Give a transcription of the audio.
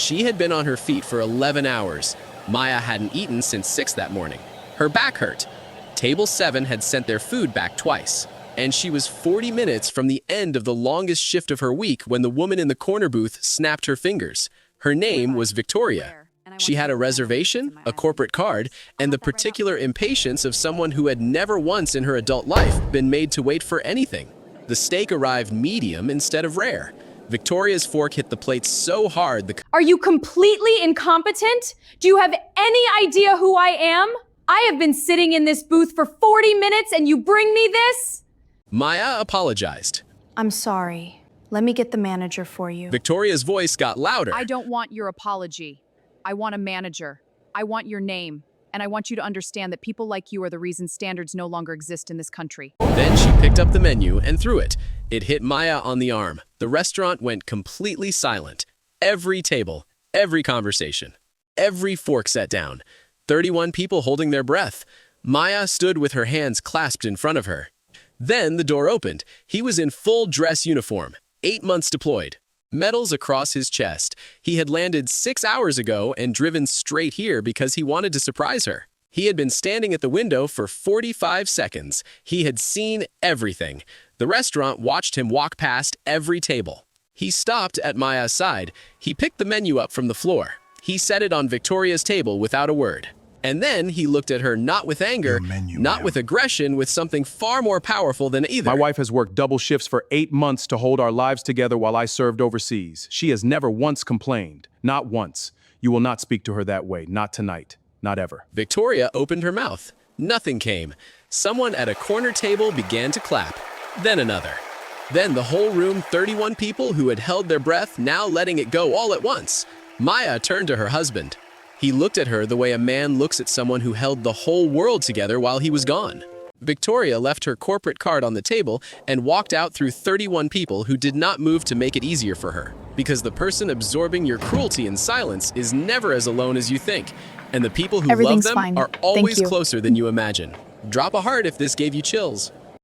She had been on her feet for 11 hours. Maya hadn't eaten since 6 that morning. Her back hurt. Table 7 had sent their food back twice. And she was 40 minutes from the end of the longest shift of her week when the woman in the corner booth snapped her fingers. Her name was Victoria. She had a reservation, a corporate card, and the particular impatience of someone who had never once in her adult life been made to wait for anything. The steak arrived medium instead of rare. Victoria's fork hit the plate so hard the... Are you completely incompetent? Do you have any idea who I am? I have been sitting in this booth for 40 minutes and you bring me this? Maya apologized. I'm sorry. Let me get the manager for you. Victoria's voice got louder. I don't want your apology. I want a manager. I want your name. And I want you to understand that people like you are the reason standards no longer exist in this country. Then she picked up the menu and threw it. It hit Maya on the arm. The restaurant went completely silent. Every table, every conversation, every fork set down. 31 people holding their breath. Maya stood with her hands clasped in front of her. Then the door opened. He was in full dress uniform, 8 months deployed. Medals across his chest. He had landed 6 hours ago and driven straight here because he wanted to surprise her. He had been standing at the window for 45 seconds. He had seen everything. The restaurant watched him walk past every table. He stopped at Maya's side. He picked the menu up from the floor. He set it on Victoria's table without a word. And then he looked at her not with anger, not with aggression, with something far more powerful than either. My wife has worked double shifts for 8 months to hold our lives together while I served overseas. She has never once complained. Not once. You will not speak to her that way. Not tonight. Not ever. Victoria opened her mouth. Nothing came. Someone at a corner table began to clap. Then another. Then the whole room, 31 people who had held their breath, now letting it go all at once. Maya turned to her husband. He looked at her the way a man looks at someone who held the whole world together while he was gone. Victoria left her corporate card on the table and walked out through 31 people who did not move to make it easier for her. Because the person absorbing your cruelty in silence is never as alone as you think. And the people who love them are always closer than you imagine. Drop a heart if this gave you chills.